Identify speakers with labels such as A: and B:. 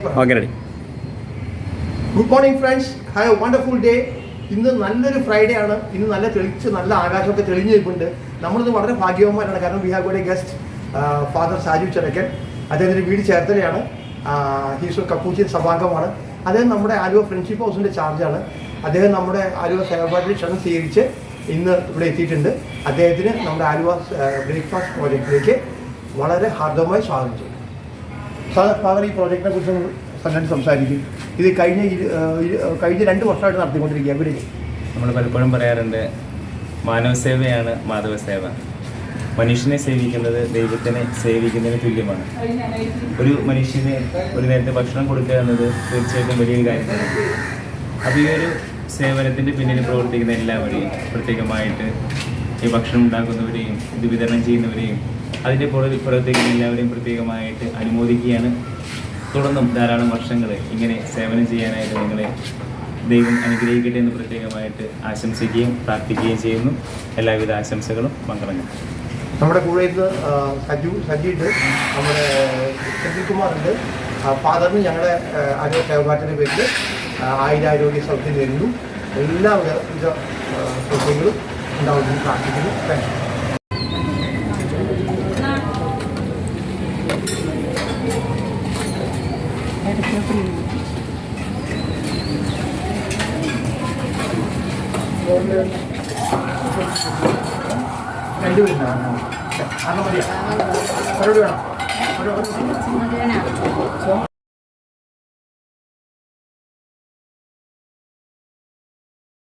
A: Okay, ready.
B: Good morning, friends. Have a wonderful day. ഇന്ന് നല്ലൊരു Friday ആണ്. ഇന്ന് നല്ല തെളിച്ച് നല്ല ആകാശമൊക്കെ തെളിഞ്ഞു നിൽപ്പുണ്ട്. നമ്മളിന്ന് വളരെ ഭാഗ്യവാന്മാരാണ്. കാരണം we have got a guest father Saju Cherakkan. അദ്ദേഹത്തിൻ്റെ വീട് ചേർത്തലയാണ്. He's Capuchin സഭാംഗമാണ്. അദ്ദേഹം നമ്മുടെ ആലുവ ഫ്രണ്ട്ഷിപ്പ് ഹൗസിൻ്റെ ചാർജാണ്. അദ്ദേഹം നമ്മുടെ ആലുവ സേവാഭാരതി ക്ഷണം സ്വീകരിച്ച് ഇന്ന് ഇവിടെ എത്തിയിട്ടുണ്ട്. അദ്ദേഹത്തിന് നമ്മുടെ ആലുവ ബ്രേക്ക്ഫാസ്റ്റ് പ്രോജക്റ്റിലേക്ക് വളരെ ഹാർദവമായി സ്വാഗതം ചെയ്യും. ഫാദർ, ഈ പ്രോജക്റ്റിനെ കുറിച്ച് സംഘടന സംസാരിക്കും. ഇത് കഴിഞ്ഞ 2 വർഷമായിട്ട് നടത്തിക്കൊണ്ടിരിക്കുക. ഇവിടെ
A: നമ്മൾ പലപ്പോഴും പറയാറുണ്ട്, മാനവസേവയാണ് മാധവസേവ. മനുഷ്യനെ സേവിക്കുന്നത് ദൈവത്തിനെ സേവിക്കുന്നതിന് തുല്യമാണ്. ഒരു മനുഷ്യന് ഒരു നേരത്തെ ഭക്ഷണം കൊടുക്കുക എന്നത് തീർച്ചയായിട്ടും വലിയൊരു കാര്യമാണ്. അപ്പോൾ ഈ ഒരു സേവനത്തിൻ്റെ പിന്നിൽ പ്രവർത്തിക്കുന്ന എല്ലാവരെയും, പ്രത്യേകമായിട്ട് ഈ ഭക്ഷണം ഉണ്ടാക്കുന്നവരെയും ഇത് വിതരണം ചെയ്യുന്നവരെയും അതിൻ്റെ പുറകിൽ പ്രവർത്തിക്കുന്ന എല്ലാവരെയും പ്രത്യേകമായിട്ട് അനുമോദിക്കുകയാണ്. തുടർന്നും ധാരാളം വർഷങ്ങൾ ഇങ്ങനെ സേവനം ചെയ്യാനായിട്ട് നിങ്ങളെ ദൈവം അനുഗ്രഹിക്കട്ടെ എന്ന് പ്രത്യേകമായിട്ട് ആശംസിക്കുകയും പ്രാർത്ഥിക്കുകയും ചെയ്യുന്നു. എല്ലാവിധ ആശംസകളും മംഗളങ്ങൾ.
B: നമ്മുടെ കൂടെ ഇത് സജിയുണ്ട്, നമ്മുടെ സെന്തിൽകുമാറുണ്ട്. ഫാദറിന് ഞങ്ങളുടെ ആരോഗ്യ സേവകാറ്റിൻ്റെ പേരിൽ ആരോഗ്യ സൗഖ്യം നേരുന്നു. എല്ലാവിധ സൗഖ്യങ്ങളും ഉണ്ടാവുമെന്ന് പ്രാർത്ഥിക്കുന്നു. Thank you. രണ്ടുപേരും അങ്ങനെ മതിയാ? വേണം